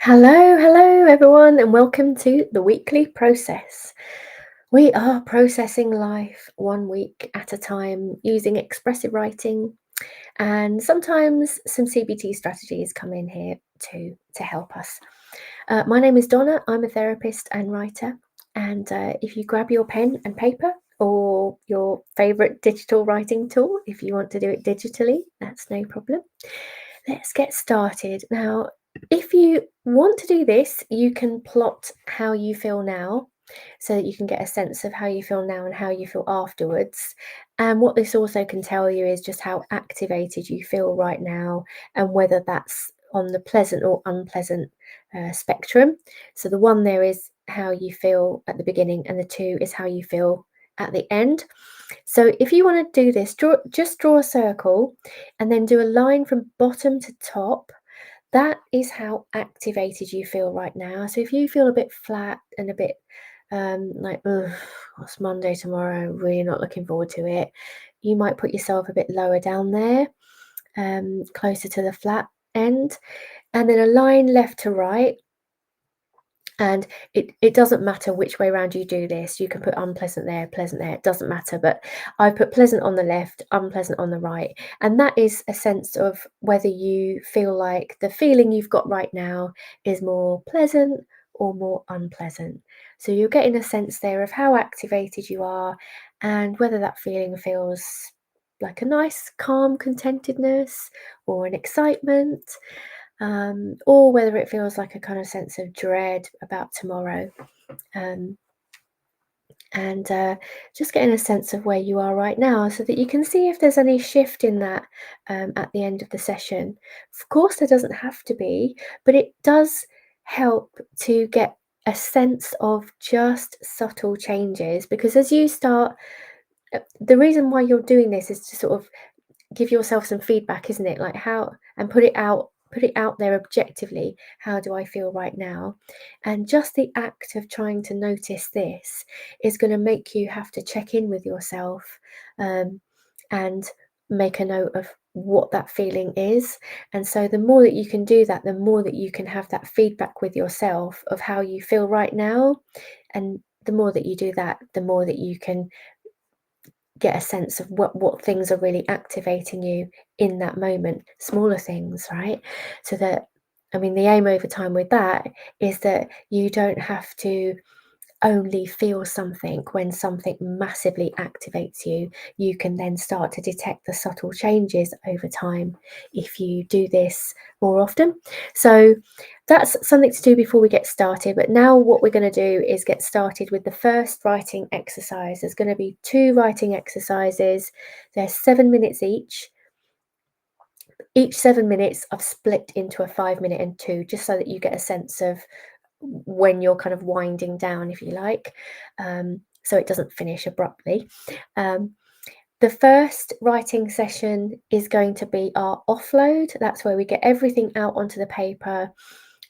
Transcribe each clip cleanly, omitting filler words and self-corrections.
Hello everyone, and welcome to the weekly process. We are processing life one week at a time using expressive writing, and sometimes some CBT strategies come in here too to help us. My name is Donna, I'm a therapist and writer, and if you grab your pen and paper or your favourite digital writing tool, if you want to do it digitally, that's no problem. Let's get started. Now, if you want to do this, you can plot how you feel now so that you can get a sense of how you feel now and how you feel afterwards. And what this also can tell you is just how activated you feel right now and whether that's on the pleasant or unpleasant spectrum. So the one there is how you feel at the beginning, and the two is how you feel at the end. So if you want to do this, just draw a circle and then do a line from bottom to top. That is how activated you feel right now. So if you feel a bit flat and a bit like, ugh, what's Monday tomorrow? Really not looking forward to it. You might put yourself a bit lower down there, closer to the flat end, and then a line left to right. And it doesn't matter which way around you do this. You can put unpleasant there, pleasant there, it doesn't matter. But I put pleasant on the left, unpleasant on the right. And that is a sense of whether you feel like the feeling you've got right now is more pleasant or more unpleasant. So you're getting a sense there of how activated you are and whether that feeling feels like a nice, calm contentedness or an excitement, or whether it feels like a kind of sense of dread about tomorrow. Um, and just getting a sense of where you are right now so that you can see if there's any shift in that at the end of the session. Of course, there doesn't have to be, but it does help to get a sense of just subtle changes, because as you start, the reason why you're doing this is to sort of give yourself some feedback, isn't it? Like how, and put it out there objectively. How do I feel right now? And just the act of trying to notice this is going to make you have to check in with yourself, um, and make a note of what that feeling is. And so the more that you can do that, the more that you can have that feedback with yourself of how you feel right now. And the more that you do that, the more that you can get a sense of what things are really activating you in that moment, smaller things, right? So that, I mean, the aim over time with that is that you don't have to only feel something when something massively activates you. You can then start to detect the subtle changes over time if you do this more often. So that's something to do before we get started. But now what we're going to do is get started with the first writing exercise. There's going to be 2 writing exercises. They're 7 minutes each. Each 7 minutes I've split into a 5-minute and 2, just so that you get a sense of when you're kind of winding down, if you like, so it doesn't finish abruptly. Um, the first writing session is going to be our offload. That's where we get everything out onto the paper,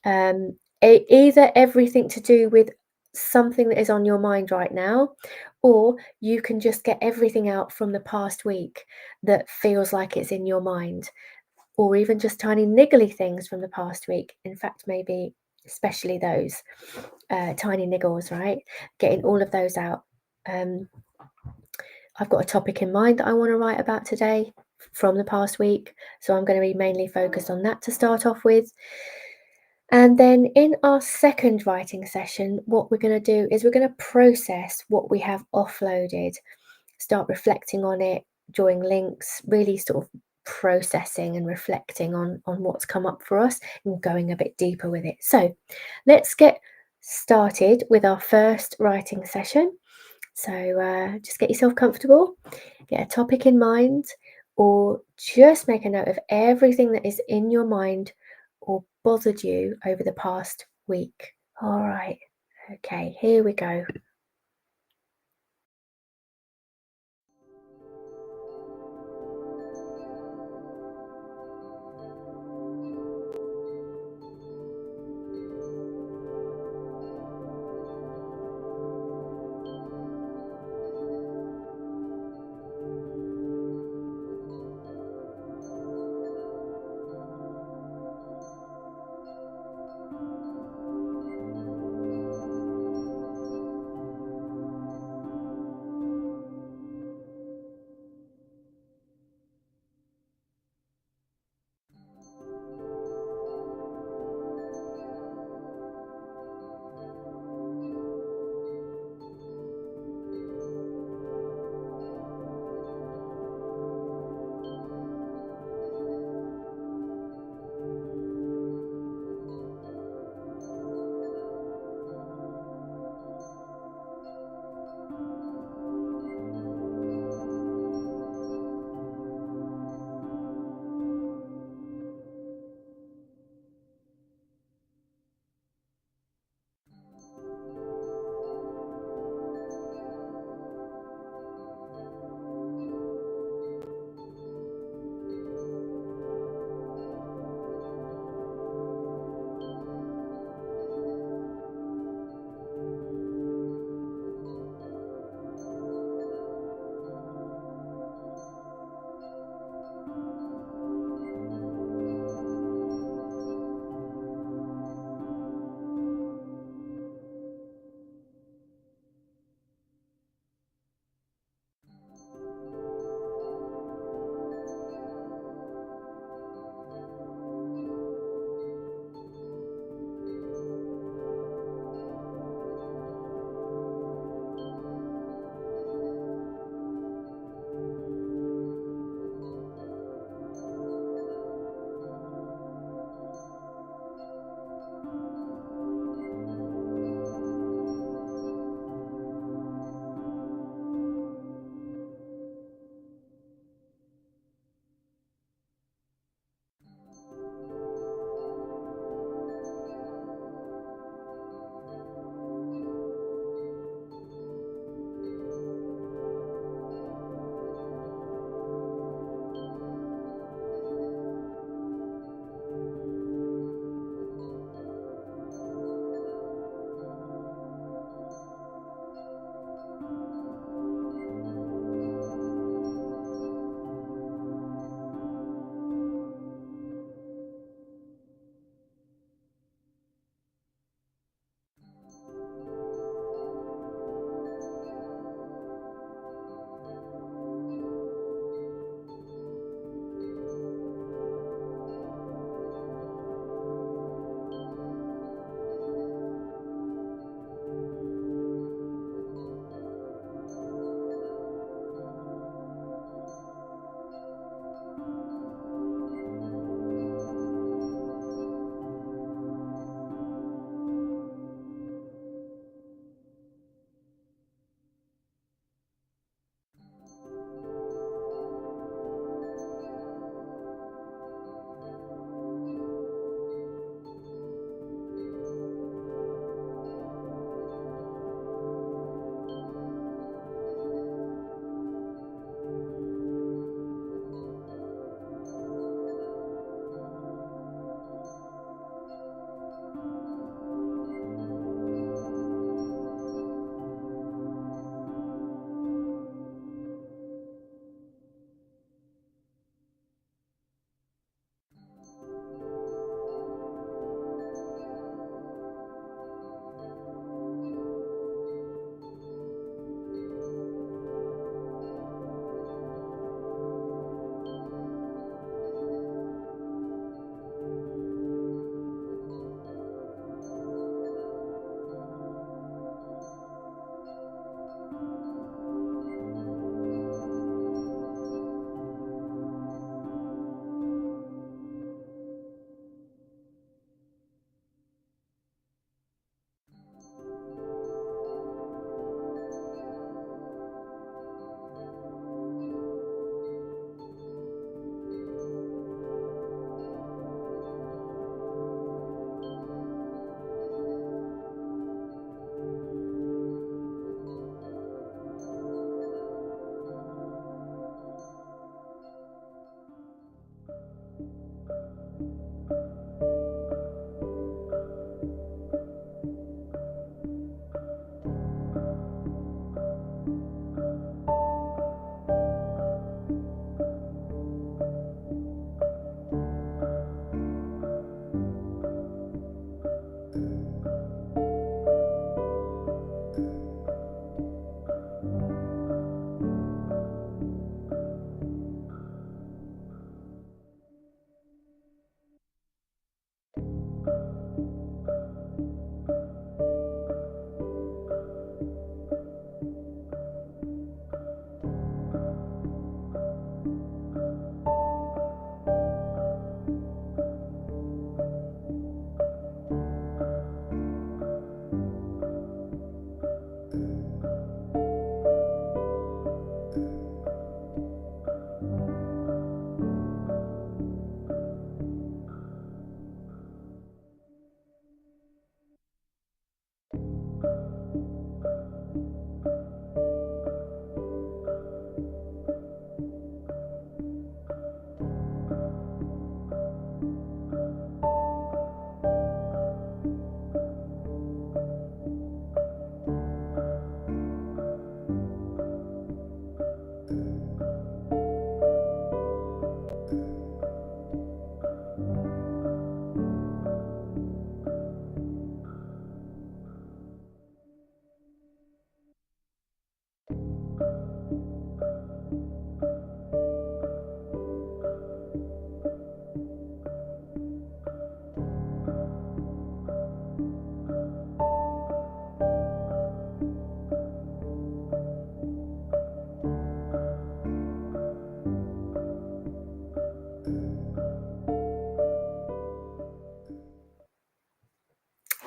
either everything to do with something that is on your mind right now, or you can just get everything out from the past week that feels like it's in your mind, or even just tiny niggly things from the past week. In fact, maybe especially those tiny niggles, right? Getting all of those out. Um, I've got a topic in mind that I want to write about today from the past week, so I'm going to be mainly focused on that to start off with. And then in our second writing session, what we're going to do is we're going to process what we have offloaded, start reflecting on it, drawing links, really sort of processing and reflecting on what's come up for us and going a bit deeper with it. So let's get started with our first writing session. So just get yourself comfortable, get a topic in mind, or just make a note of everything that is in your mind or bothered you over the past week. All right, okay, here we go.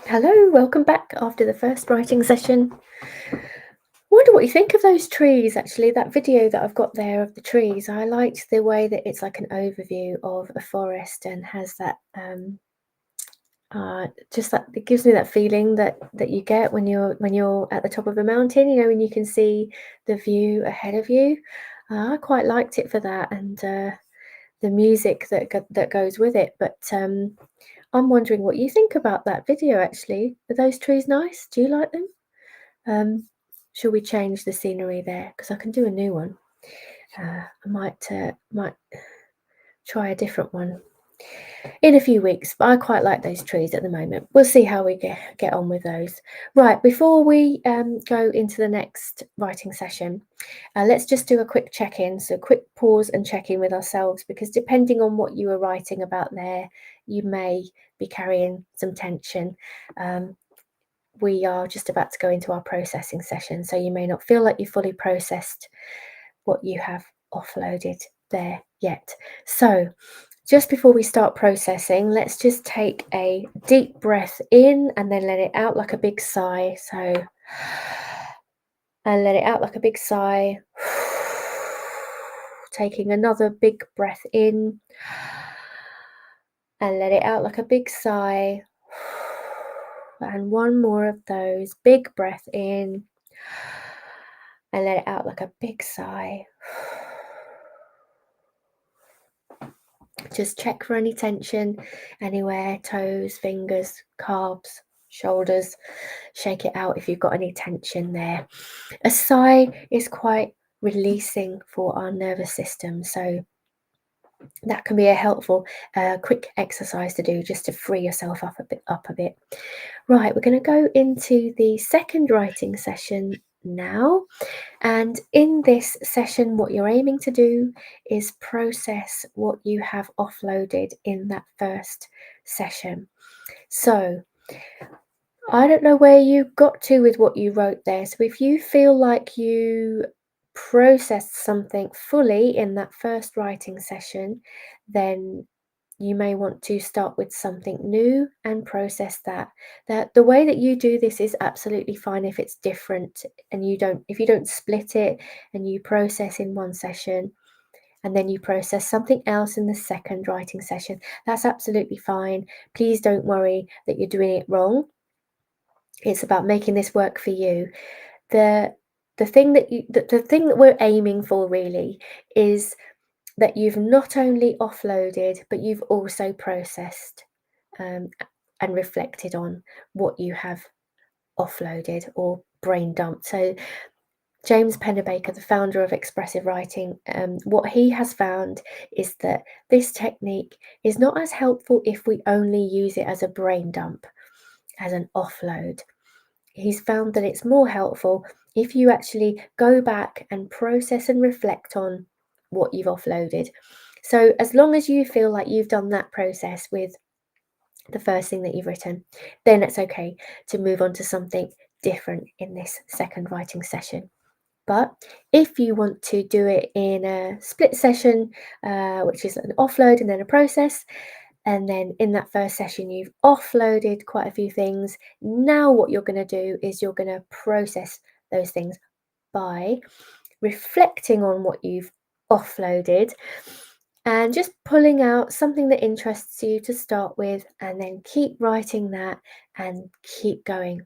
Hello, welcome back after the first writing session. Wonder what you think of those trees, actually. That video that I've got there of the trees, I liked the way that it's like an overview of a forest and has that just that it gives me that feeling that you get when you're at the top of a mountain, you know, and you can see the view ahead of you. I quite liked it for that, and the music that goes with it. But I'm wondering what you think about that video. Actually, are those trees nice? Do you like them? Shall we change the scenery there? Because I can do a new one. I might try a different one in a few weeks, but I quite like those trees at the moment. We'll see how we get on with those. Right, before we go into the next writing session, let's just do a quick check-in. So quick pause and check in with ourselves, because depending on what you are writing about there, you may be carrying some tension. We are just about to go into our processing session, so you may not feel like you've fully processed what you have offloaded there yet. So just before we start processing, let's just take a deep breath in and then let it out like a big sigh. So, and let it out like a big sigh. Taking another big breath in and let it out like a big sigh. And one more of those. Big breath in and let it out like a big sigh. Just check for any tension anywhere, toes, fingers, calves, shoulders. Shake it out if you've got any tension there. A sigh is quite releasing for our nervous system, so that can be a helpful quick exercise to do just to free yourself up a bit. Right, we're going to go into the second writing session now. And in this session, what you're aiming to do is process what you have offloaded in that first session. So I don't know where you got to with what you wrote there. So if you feel like you processed something fully in that first writing session, then you may want to start with something new and process that. The way that you do this is absolutely fine if it's different and if you don't split it and you process in one session and then you process something else in the second writing session. That's absolutely fine. Please don't worry that you're doing it wrong. It's about making this work for you. The thing that we're aiming for really is that you've not only offloaded, but you've also processed and reflected on what you have offloaded or brain dumped. So James Pennebaker, the founder of expressive writing, what he has found is that this technique is not as helpful if we only use it as a brain dump, as an offload. He's found that it's more helpful if you actually go back and process and reflect on what you've offloaded. So as long as you feel like you've done that process with the first thing that you've written, then it's okay to move on to something different in this second writing session. But if you want to do it in a split session, which is an offload and then a process, and then in that first session, you've offloaded quite a few things. Now what you're going to do is you're going to process those things by reflecting on what you've offloaded and just pulling out something that interests you to start with, and then keep writing that and keep going.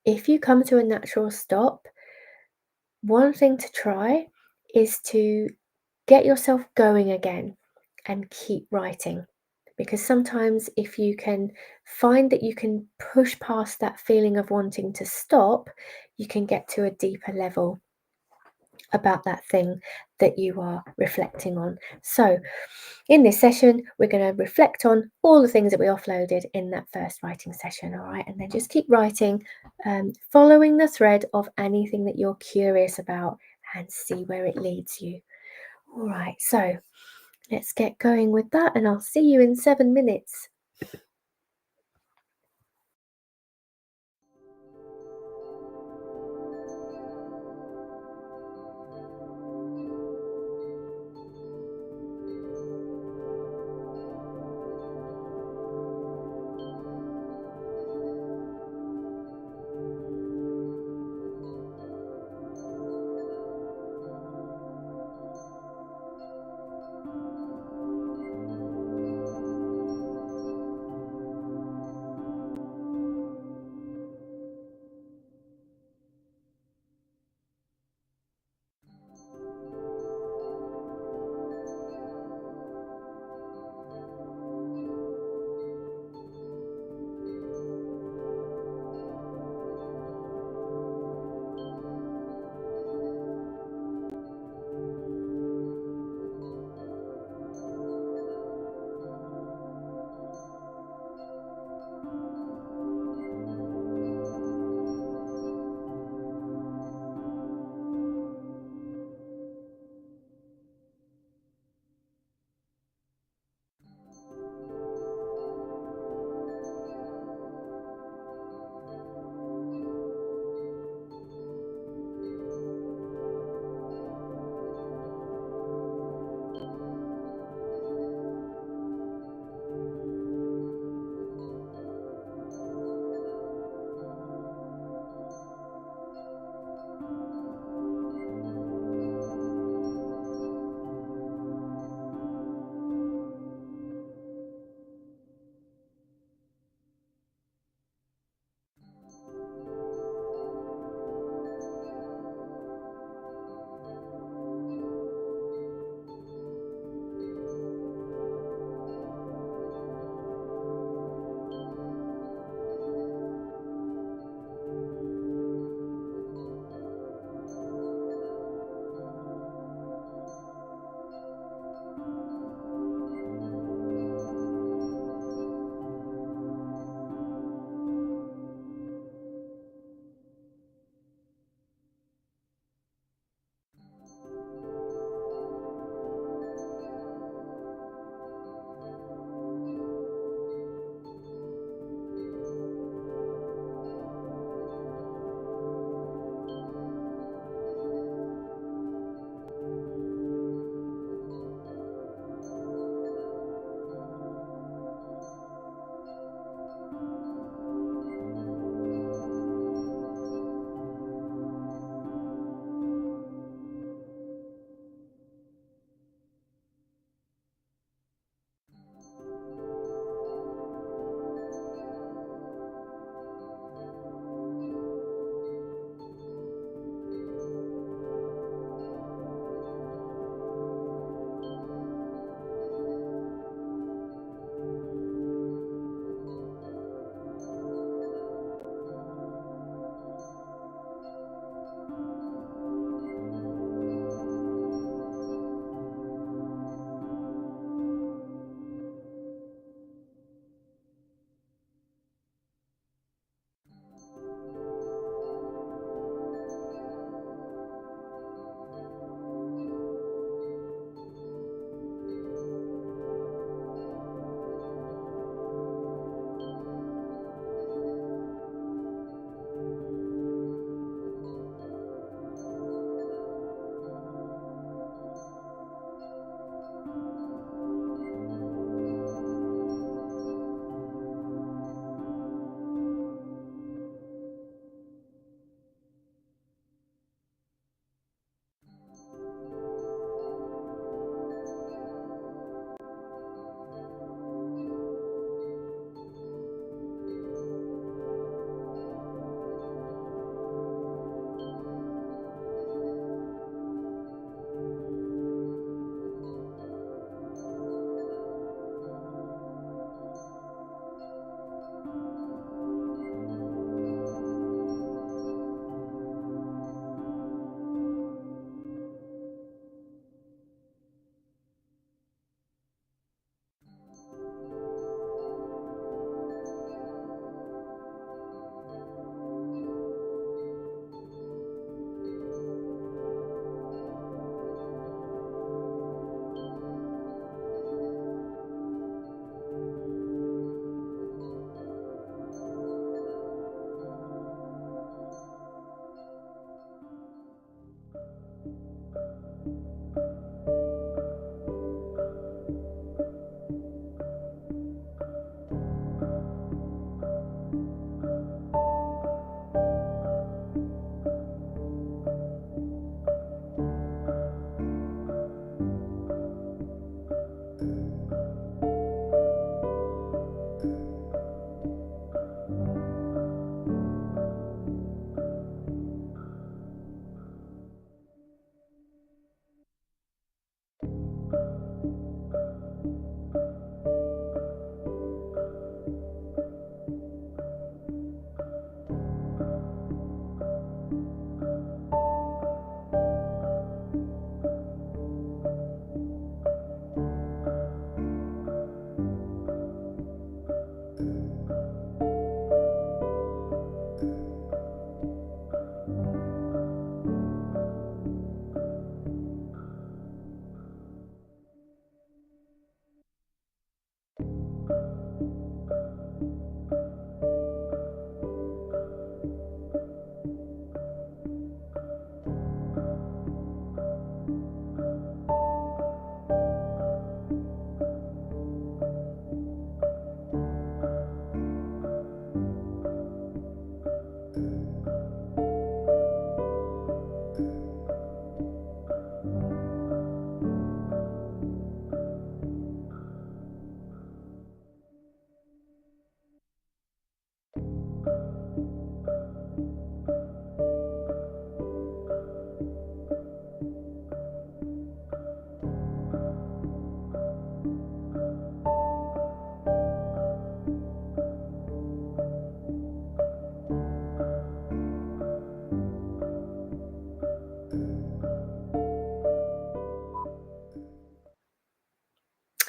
If you come to a natural stop, one thing to try is to get yourself going again and keep writing. Because sometimes if you can find that you can push past that feeling of wanting to stop, you can get to a deeper level about that thing that you are reflecting on. So, in this session, we're going to reflect on all the things that we offloaded in that first writing session, all right? And then just keep writing, following the thread of anything that you're curious about and see where it leads you. All right, so let's get going with that, and I'll see you in 7 minutes.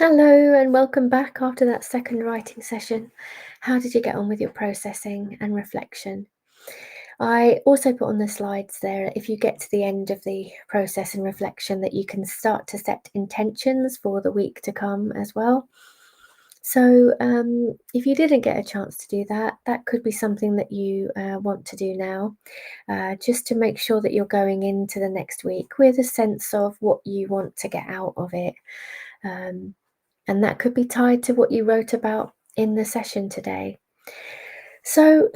Hello and welcome back after that second writing session. How did you get on with your processing and reflection? I also put on the slides there, if you get to the end of the process and reflection, that you can start to set intentions for the week to come as well. So, if you didn't get a chance to do that, that could be something that you want to do now, just to make sure that you're going into the next week with a sense of what you want to get out of it. Um, and that could be tied to what you wrote about in the session today. So,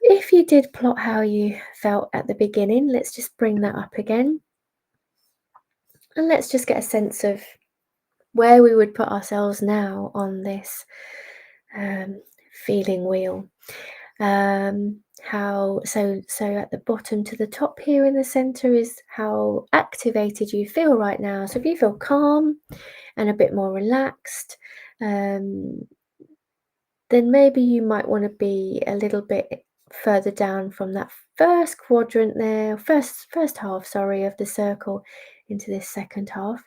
if you did plot how you felt at the beginning, let's just bring that up again. And let's just get a sense of where we would put ourselves now on this um, feeling wheel. So at the bottom to the top here in the center is how activated you feel right now. So if you feel calm and a bit more relaxed, um, then maybe you might want to be a little bit further down from that first quadrant there, first half, sorry, of the circle into this second half.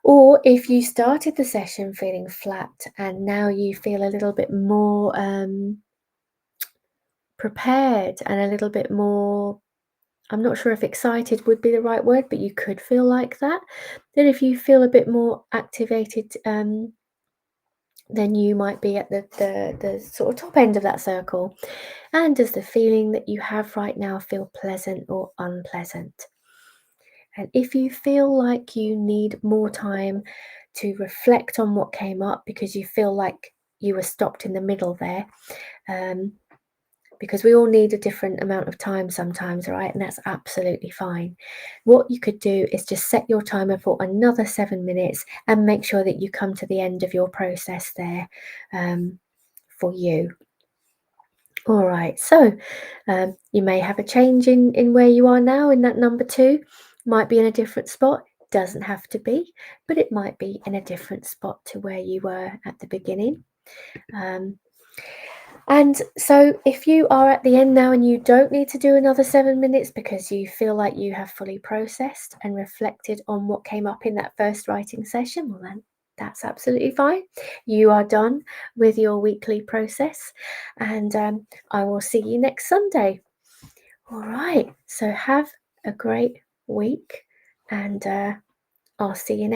Or if you started the session feeling flat and now you feel a little bit more prepared and a little bit more, I'm not sure if excited would be the right word, but you could feel like that. Then if you feel a bit more activated, then you might be at the sort of top end of that circle. And does the feeling that you have right now feel pleasant or unpleasant? And if you feel like you need more time to reflect on what came up because you feel like you were stopped in the middle there, um, because we all need a different amount of time sometimes, right? And that's absolutely fine. What you could do is just set your timer for another 7 minutes and make sure that you come to the end of your process there for you. All right, so you may have a change in where you are now in that number 2, might be in a different spot, doesn't have to be, but it might be in a different spot to where you were at the beginning. And so if you are at the end now and you don't need to do another 7 minutes because you feel like you have fully processed and reflected on what came up in that first writing session, well then that's absolutely fine. You are done with your weekly process, and I will see you next Sunday. All right, so have a great week, and I'll see you next